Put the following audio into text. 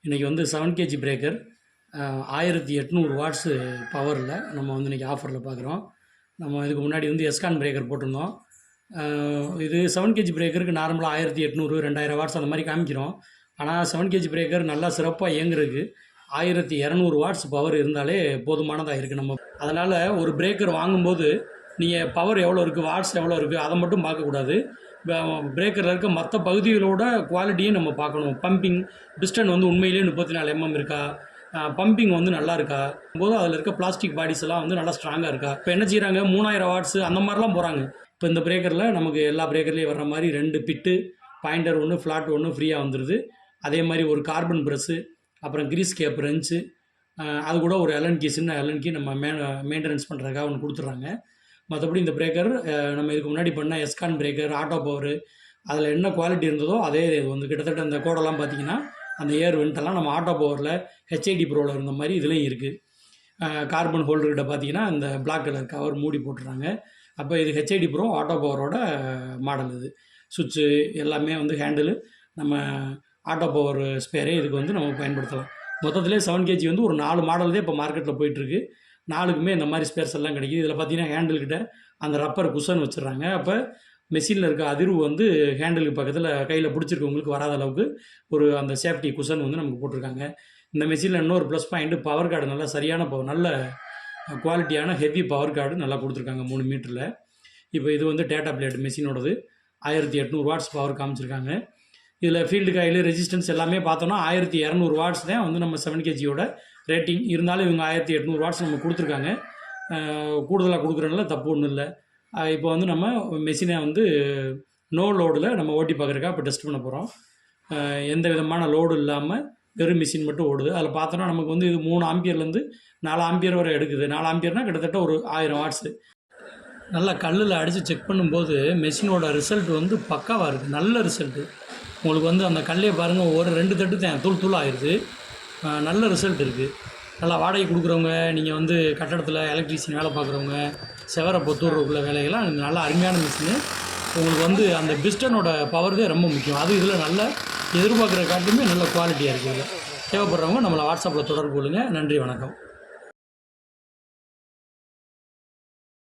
இன்றைக்கி வந்து 7 KG breaker 1800 watts பவரில் நம்ம வந்து இன்றைக்கி ஆஃபரில் பார்க்குறோம். நம்ம இதுக்கு முன்னாடி வந்து எஸ்கான் பிரேக்கர் போட்டிருந்தோம். இது 7 கேஜி பிரேக்கருக்கு நார்மலாக 1800 2000 வாட்ஸ் அந்த மாதிரி காமிக்கிறோம். ஆனால் 7 கேஜி பிரேக்கர் நல்லா சிறப்பாக இயங்குறதுக்கு 1200 வாட்ஸ் பவர் இருந்தாலே போதுமானதாக இருக்குது. நம்ம அதனால் ஒரு பிரேக்கர் வாங்கும்போது நீங்கள் பவர் எவ்வளோ இருக்குது, வாட்ஸ் எவ்வளோ இருக்குது அதை மட்டும் பார்க்கக்கூடாது. பிரேக்கரில் இருக்க மற்ற பகுதிகளோட குவாலிட்டியும் நம்ம பார்க்கணும். பம்பிங் பிஸ்டன் வந்து உண்மையிலேயே 34 mm இருக்கா, பம்பிங் வந்து நல்லா இருக்கா போது அதில் இருக்க பிளாஸ்டிக் பாடிஸ் எல்லாம் வந்து நல்லா ஸ்ட்ராங்காக இருக்கா. இப்போ என்ன செய்கிறாங்க, 3000 வாட்ஸு அந்த மாதிரிலாம் போகிறாங்க. இப்போ இந்த பிரேக்கரில் நமக்கு எல்லா பிரேக்கர்லேயும் வர்ற மாதிரி 2 பிட்டு, பாயிண்டர் ஒன்று, ஃப்ளாட் ஒன்று ஃப்ரீயாக வந்துடுது. அதே மாதிரி ஒரு கார்பன் ப்ரெஸ்ஸு, அப்புறம் கிரீஸ் கேப் ரெஞ்சு, அது கூட ஒரு எல்என்கி, சின்ன எல்என்கி நம்ம மெயின்டெனன்ஸ் பண்ணுறதுக்காக ஒன்று கொடுத்துட்றாங்க. மற்றபடி இந்த பிரேக்கர் நம்ம இதுக்கு முன்னாடி பண்ண எஸ்கான் பிரேக்கர், ஆட்டோ பவர், அதில் என்ன குவாலிட்டி இருந்ததோ அதே இது வந்து கிட்டத்தட்ட இந்த கோடெல்லாம் பார்த்திங்கன்னா அந்த ஏர் வெண்டெல்லாம் நம்ம ஆட்டோ பவரில் ஹெச்ஐடி ப்ரோவில் இருந்த மாதிரி இதுலேயும் இருக்குது. கார்பன் ஹோல்டர்கிட்ட பார்த்திங்கன்னா இந்த பிளாக் கலர் கவர் மூடி போட்டுறாங்க. அப்போ இது ஹெச்ஐடி ப்ரோ ஆட்டோ பவரோட மாடல். இது சுவிட்சு எல்லாமே வந்து ஹேண்டிலு நம்ம ஆட்டோ பவர் ஸ்பேரே இதுக்கு வந்து நம்ம பயன்படுத்தலாம். மொத்தத்திலே 7 கேஜி வந்து ஒரு 4 மாடல் தான் இப்போ மார்க்கெட்டில் போயிட்டுருக்கு. 4க்குமே இந்த மாதிரி ஸ்பேர்ஸ் எல்லாம் கிடைக்கிது. இதில் பார்த்தீங்கன்னா ஹேண்டில்கிட்ட அந்த ரப்பர் குஷன் வச்சுட்றாங்க. அப்போ மெஷினில் இருக்க அதிர்வு வந்து ஹேண்டிலுக்கு பக்கத்தில் கையில் பிடிச்சிருக்கவங்களுக்கு வராத அளவுக்கு ஒரு அந்த சேஃப்டி குஷன் வந்து நமக்கு போட்டிருக்காங்க. இந்த மெஷினில் இன்னொரு ப்ளஸ் பாயிண்ட்டு, பவர் கார்டு நல்லா சரியான நல்ல குவாலிட்டியான ஹெவி பவர் கார்டு நல்லா கொடுத்துருக்காங்க 3 மீட்டரில். இப்போ இது வந்து டேட்டா பிளேட் மெஷினோடது 1800 வாட்ஸ் பவர் காமிச்சிருக்காங்க. இதில் ஃபீல்டு காயில் ரெசிஸ்டன்ஸ் எல்லாமே பார்த்தோன்னா 1200 வாட்ஸ் தான் வந்து நம்ம 7 கேஜியோட ரேட்டிங். இருந்தாலும் இவங்க 1800 வாட்ஸ் நம்ம கொடுத்துருக்காங்க. கூடுதலாக கொடுக்குறதுனால தப்பு ஒன்றும் இல்லை. இப்போ வந்து நம்ம மெஷினை வந்து நோ லோடில் நம்ம ஓட்டி பார்க்குறக்கா இப்போ டெஸ்ட் பண்ண போகிறோம். எந்த விதமான லோடு இல்லாமல் வெறும் மிஷின் மட்டும் ஓடுது. அதில் பார்த்தோன்னா நமக்கு வந்து இது 3 ஆம்பியர்லேருந்து 4 ஆம்பியர் வரை எடுக்குது. 4 ஆம்பியர்னால் கிட்டத்தட்ட ஒரு 1000 வாட்ஸு. நல்லா கல்லில் அடித்து செக் பண்ணும்போது மெஷினோட ரிசல்ட் வந்து பக்காவாக இருக்குது. நல்ல ரிசல்ட்டு. உங்களுக்கு வந்து அந்த கல்லே பாருங்கள், ஒரு 2 தட்டு தான் தூள் ஆயிடுது. நல்ல ரிசல்ட் இருக்குது. நல்லா வாடகை கொடுக்குறவங்க, நீங்கள் வந்து கட்டடத்தில் எலக்ட்ரிஷியன் வேலை பார்க்குறவங்க, செவரை பொத்தூர்றக்குள்ள வேலைகள்லாம் நல்ல அருமையான மிஷினு. உங்களுக்கு வந்து அந்த பிஸ்டனோட பவர் தான் ரொம்ப முக்கியம். அது இதில் நல்ல எதிர்பார்க்குற காட்டுமே நல்ல குவாலிட்டியாக இருக்குது. இதில் தேவைப்படுறவங்க நம்மளை வாட்ஸ்அப்பில் தொடர்பு கொள்ளுங்கள். நன்றி, வணக்கம்.